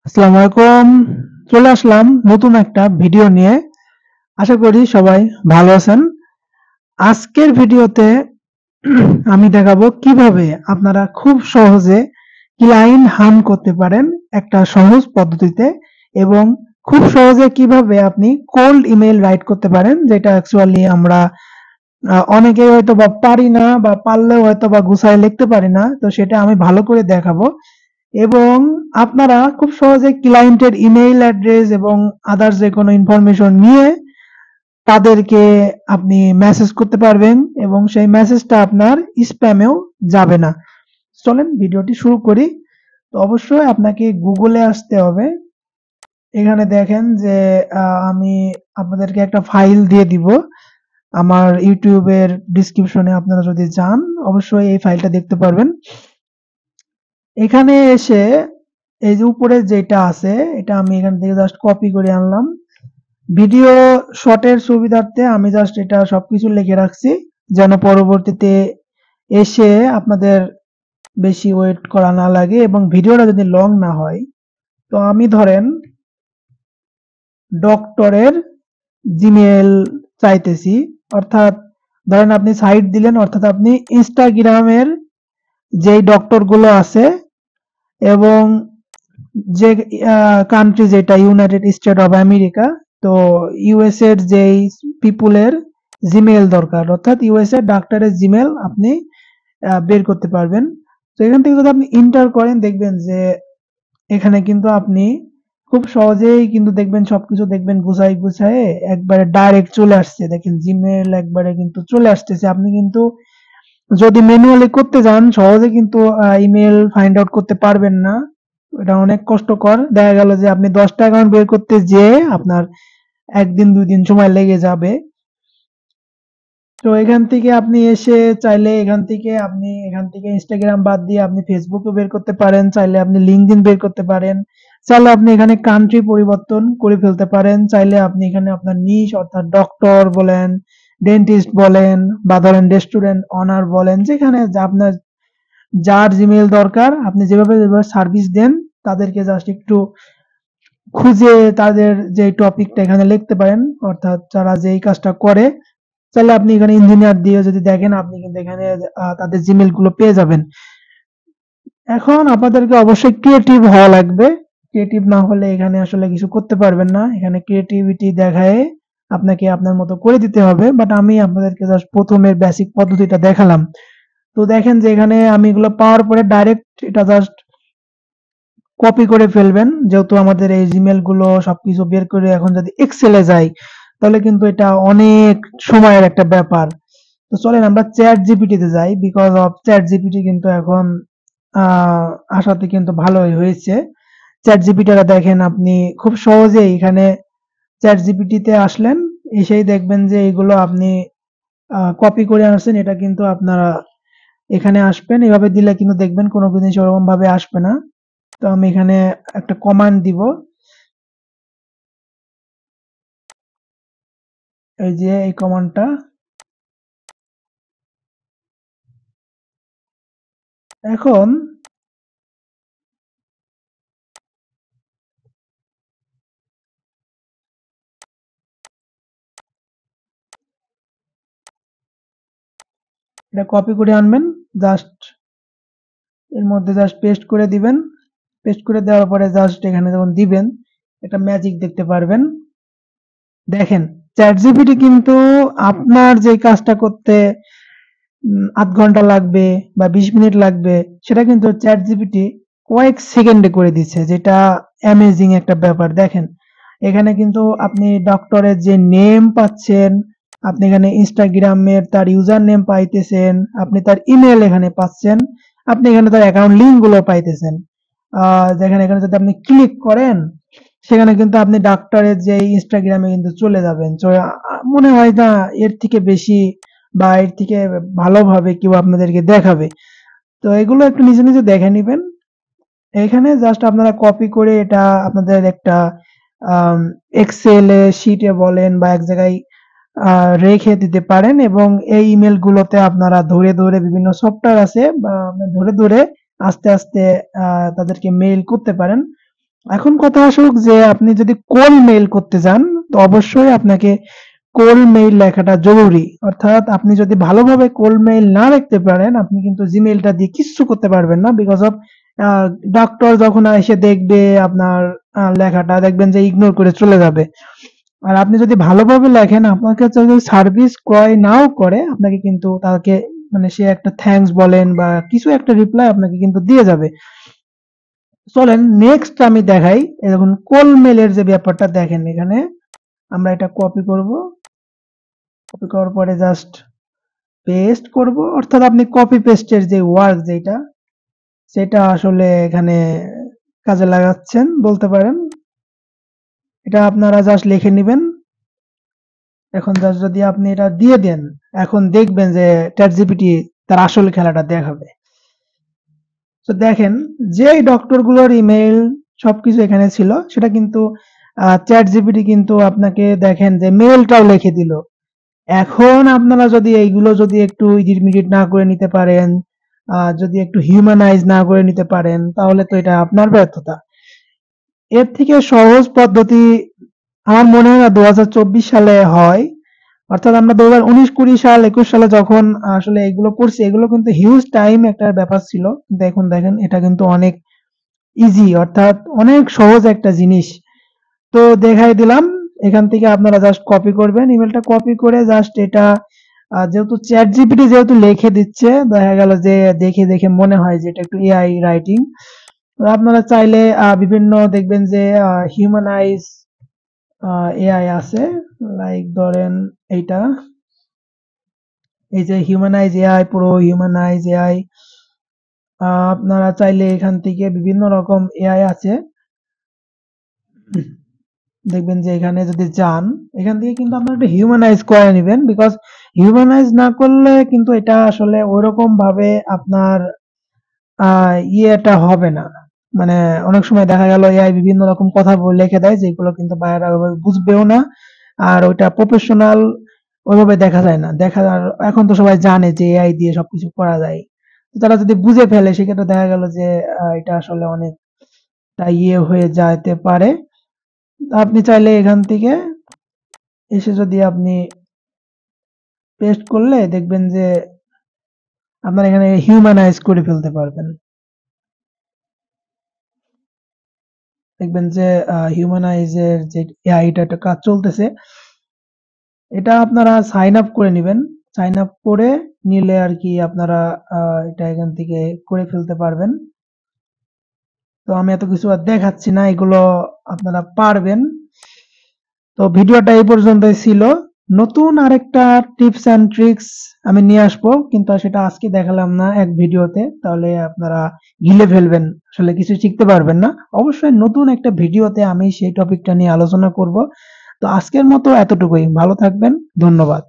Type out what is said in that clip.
আসসালামু আলাইকুম। চলে আসলাম নতুন একটা ভিডিও নিয়ে। আশা করি সবাই ভালো আছেন। আজকের ভিডিওতে আমি দেখাবো কিভাবে আপনারা খুব সহজে ক্লায়েন্ট হান্ট করতে পারেন একটা সহজ পদ্ধতিতে, এবং খুব সহজে কিভাবে আপনি কোল্ড ইমেল রাইট করতে পারেন, যেটা অ্যাকচুয়ালি আমরা অনেকেই হয়তো বা পারি না, বা পারলেও হয়তো বা গুছায় লিখতে পারি না। তো সেটা আমি ভালো করে দেখাবো। এবং আপনারা খুব সহজে ক্লায়েন্টের ইমেইল অ্যাড্রেস এবং আদার্স যে কোনো ইনফরমেশন নিয়ে তাদেরকে আপনি মেসেজ করতে পারবেন, এবং সেই মেসেজটা আপনার স্প্যামেও যাবে না। চলেন ভিডিওটি শুরু করি। তো অবশ্যই আপনাকে গুগলে আসতে হবে। এখানে দেখেন যে আমি আপনাদেরকে একটা ফাইল দিয়ে দিব। আমার ইউটিউবের ডিসক্রিপশনে আপনারা যদি যান, অবশ্যই এই ফাইলটা দেখতে পারবেন। এখানে এসে এই যে উপরে যেটা আছে, এটা আমি এখান থেকে জাস্ট কপি করে আনলাম। ভিডিও শর্টের সুবিধার্থে আমি জাস্ট এটা সবকিছু লিখে রাখছি, যেন পরবর্তীতে এসে আপনাদের বেশি ওয়েট করা না লাগে এবং ভিডিওটা যদি লং না হয়। তো আমি ধরেন ডক্টরের জিমেল চাইতেছি, অর্থাৎ ধরেন আপনি সাইট দিলেন, অর্থাৎ আপনি ইনস্টাগ্রামের যেই ডক্টর গুলো আছে এবং যে কান্ট্রি, যেটা ইউনাইটেড স্টেট অফ আমেরিকা, তো ইউএস এর যেই পিপুলের জিমেল দরকার, অর্থাৎ ইউএস এর ডাক্তারের জিমেল আপনি বের করতে পারবেন। তো এখান থেকে যদি আপনি ইন্টার করেন, দেখবেন যে এখানে কিন্তু আপনি খুব সহজেই কিন্তু দেখবেন সবকিছু দেখবেন গুছাই গুছায়ে একবারে ডাইরেক্ট চলে আসছে। দেখেন জিমেল একবারে কিন্তু চলে আসতেছে। আপনি কিন্তু যদি ম্যানুয়ালি করতে যান, সহজে কিন্তু ইমেল ফাইন্ড আউট করতে পারবেন না। এটা অনেক কষ্টকর। দেখা গেল যে আপনি 10টা অ্যাকাউন্ট বের করতে যেয়ে আপনার 1 দিন 2 দিন সময় লেগে যাবে। তো এখান থেকে আপনি এসে চাইলে এখান থেকে ইনস্টাগ্রাম বাদ দিয়ে আপনি ফেসবুকও বের করতে পারেন, চাইলে আপনি লিঙ্কডইন বের করতে পারেন, চাইলে আপনি এখানে কান্ট্রি পরিবর্তন করে ফেলতে পারেন, চাইলে আপনি এখানে আপনার নিশ অর্থাৎ ডক্টর বলেন, ডেন্টিস্ট বলেন, বা ধরেন রেস্টুরেন্ট অনার বলেন, যেখানে আপনার যার জিমেইল দরকার আপনি যেভাবে সার্ভিস দেন তাদেরকে জাস্ট একটু খুঁজে তাদের যে টপিকটা এখানে লিখতে পারেন, অর্থাৎ যারা যেই কাজটা করে। চাইলে আপনি এখানে ইঞ্জিনিয়ার দিয়ে যদি দেখেন, আপনি কিন্তু এখানে তাদের জিমেইল গুলো পেয়ে যাবেন। এখন আপনাদেরকে অবশ্যই ক্রিয়েটিভ হওয়া লাগবে। ক্রিয়েটিভ না হলে এখানে আসলে কিছু করতে পারবেন না। এখানে ক্রিয়েটিভিটি দেখায়ে আপনাকে আপনার মতো করে দিতে হবে। বাট আমি আপনাদেরকে জাস্ট প্রথমের বেসিক পদ্ধতিটা দেখালাম। তো দেখেন যে এখানে আমি এগুলো পাওয়ার পরে ডাইরেক্ট এটা জাস্ট কপি করে ফেলবেন, যেহেতু আমাদের এই জিমেল গুলো সবকিছু বের করে এখন যদি এক্সেলে যাই, তাহলে কিন্তু এটা অনেক সময়ের একটা ব্যাপার। তো চলেন আমরা চ্যাট জিপিটিতে যাই। বিকজ অফ চ্যাট জিপিটি কিন্তু এখন আসাতে কিন্তু ভালোই হয়েছে। চ্যাট জিপিটিটা দেখেন আপনি খুব সহজেই এখানে চ্যাট জিপিটিতে আসলেন, এসেই দেখবেন যে এগুলো আপনি কপি করে আনছেন, এটা কিন্তু আপনারা এখানে আসবেন, এভাবে দিলে কিন্তু দেখবেন কোনো জিনিস ওরকম ভাবে আসবে না। তো আমি এখানে একটা কমান্ড দিব, এই যে এই কমান্ডটা। এখন এটা কপি করে আনবেন, জাস্ট এর মধ্যে জাস্ট পেস্ট করে দিবেন। পেস্ট করে দেওয়ার পরে জাস্ট এখানে যখন দিবেন, এটা ম্যাজিক দেখতে পারবেন। দেখেন চ্যাট জিপিটি কিন্তু আপনার যে কাজটা করতে 8 ঘন্টা লাগবে বা 20 মিনিট লাগবে, সেটা কিন্তু চ্যাট জিপিটি কয়েক সেকেন্ডে করে দিচ্ছে, যেটা অ্যামেজিং একটা ব্যাপার। দেখেন এখানে কিন্তু আপনি ডক্টরের যে নেম পাচ্ছেন, আপনি এখানে ইনস্টাগ্রামের তার ইউজার নেম পাইতেছেন, আপনি তার ইমেল এখানে পাচ্ছেন, আপনি এখানে তার অ্যাকাউন্ট লিঙ্ক গুলো পাইতেছেন। যেখানে এখানে যদি আপনি ক্লিক করেন, সেখানে কিন্তু আপনি ডাক্তারের যে ইনস্টাগ্রামে কিন্তু চলে যাবেন। মনে হয় না এর থেকে বেশি বা এর থেকে ভালোভাবে কেউ আপনাদেরকে দেখাবে। তো এগুলো একটু নিজে নিজে দেখে নিবেন। এখানে জাস্ট আপনারা কপি করে এটা আপনাদের একটা এক্সেলে শিটে বলেন বা এক জায়গায় রেখে দিতে পারেন, এবং এই ইমেল গুলোতে আপনারা ধরে ধরে বিভিন্ন সফটওয়্যার আছে বা ধরে ধরে আস্তে আস্তে তাদেরকে মেইল করতে পারেন। এখন কথা আসুক যে আপনি যদি কোল্ড মেইল করতে যান, তো অবশ্যই আপনাকে কোল্ড মেইল লেখাটা জরুরি। অর্থাৎ আপনি যদি ভালোভাবে কোল্ড মেইল না লিখতে পারেন, আপনি কিন্তু জিমেইলটা দিয়ে কিচ্ছু করতে পারবেন না। বিকজ অফ ডক্টর যখন এসে দেখবে আপনার লেখাটা, দেখবেন যে ইগনোর করে চলে যাবে। আর আপনি যদি ভালোভাবে লেখেন, আপনাকে যদি সার্ভিস ক্রয় নাও করে, আপনাকে কিন্তু তাকে মানে সে একটা থ্যাঙ্কস বলেন বা কিছু একটা রিপ্লাই আপনাকে কিন্তু দিয়ে যাবে। চলেন নেক্সট আমি দেখাই। এই দেখুন কোল মেলের যে ব্যাপারটা দেখেন, এখানে আমরা এটা কপি করব। কপি করার পরে জাস্ট পেস্ট করব। অর্থাৎ আপনি কপি পেস্টের যে ওয়ার্ক যেটা, সেটা আসলে এখানে কাজে লাগাচ্ছেন বলতে পারেন। এটা আপনারা জাস্ট লিখে নেবেন। এখন জাস্ট যদি আপনি এটা দিয়ে দেন, এখন দেখবেন যে চ্যাটজিপিটি তার আসল খেলাটা দেখাবে। তো দেখেন যে ডক্টরগুলোর ইমেইল সবকিছু এখানে ছিল, সেটা কিন্তু চ্যাট জিপিটি কিন্তু আপনাকে দেখেন যে মেইলটাও লিখে দিল। এখন আপনারা যদি এইগুলো যদি একটু ইডিট না করে নিতে পারেন, যদি একটু হিউম্যানাইজ না করে নিতে পারেন, তাহলে তো এটা আপনার ব্যর্থতা। এর থেকে সহজ পদ্ধতি আমার মনে হয় না 2024 সালে হয়। অর্থাৎ আমরা 2019 20 সাল 21 সালে যখন আসলে এগুলো করছি, এগুলো কিন্তু হিউজ টাইম একটা ব্যাপার ছিল। কিন্তু এখন দেখেন এটা কিন্তু অনেক ইজি, অর্থাৎ অনেক সহজ একটা জিনিস। তো দেখাই দিলাম। এখান থেকে আপনারা জাস্ট কপি করবেন, ইমেলটা কপি করে জাস্ট এটা যেহেতু চ্যাট জিপিটি যেহেতু লিখে দিচ্ছে, দেখা গেল যে দেখে দেখে মনে হয় যে এটা একটু এআই রাইটিং। আপনারা চাইলে বিভিন্ন দেখবেন যে হিউম্যানাইজ এআই আছে, লাইক ধরেন এইটা, এই যে humanise AI, pro humanise AI. আপনারা চাইলে এখান থেকে বিভিন্ন রকম এআই আছে, দেখবেন যে এখানে যদি যান, এখান থেকে কিন্তু আপনারা একটা হিউম্যানাইজ করে নেবেন। বিকজ হিউম্যানাইজ না করলে কিন্তু এটা আসলে ওইরকম ভাবে আপনার ইয়েটা হবে না। মানে অনেক সময় দেখা গেল এআই বিভিন্ন রকম কথা লিখে দেয়, যেগুলো কিন্তু বাইরে বুঝবেও না। আর ওইটা প্রফেশনাল ওইভাবে দেখা যায় না। আর এখন তো সবাই জানে যে এআই দিয়ে সবকিছু করা যায়। তো তারা যদি বুঝে ফেলে, সেক্ষেত্রে দেখা গেল যে এটা আসলে অনেকটা ইয়ে হয়ে যেতে পারে। আপনি চাইলে এখান থেকে এসে যদি আপনি পেস্ট করলে দেখবেন যে আপনার এখানে হিউম্যানাইজ করে ফেলতে পারবেন। দেখবেন যে হিউম্যানাইজের যে এআইটা একটা কাজ চলতেছে, এটা আপনারা সাইন আপ করে নেবেন। সাইন আপ করে নিলে আর কি আপনারা এটা এখান থেকে করে ফেলতে পারবেন। তো আমি এত কিছু আর দেখাচ্ছি না, এগুলো আপনারা পারবেন। তো ভিডিওটা এই পর্যন্তই ছিল। নতুন আরেকটা টিপস অ্যান্ড ট্রিক্স আমি নিয়ে আসবো, কিন্তু সেটা আজকে দেখালাম না এক ভিডিওতে, তাহলে আপনারা গিলে ফেলবেন, আসলে কিছু শিখতে পারবেন না। অবশ্যই নতুন একটা ভিডিওতে আমি সেই টপিকটা নিয়ে আলোচনা করব। তো আজকের মতো এতটুকুই। ভালো থাকবেন। ধন্যবাদ।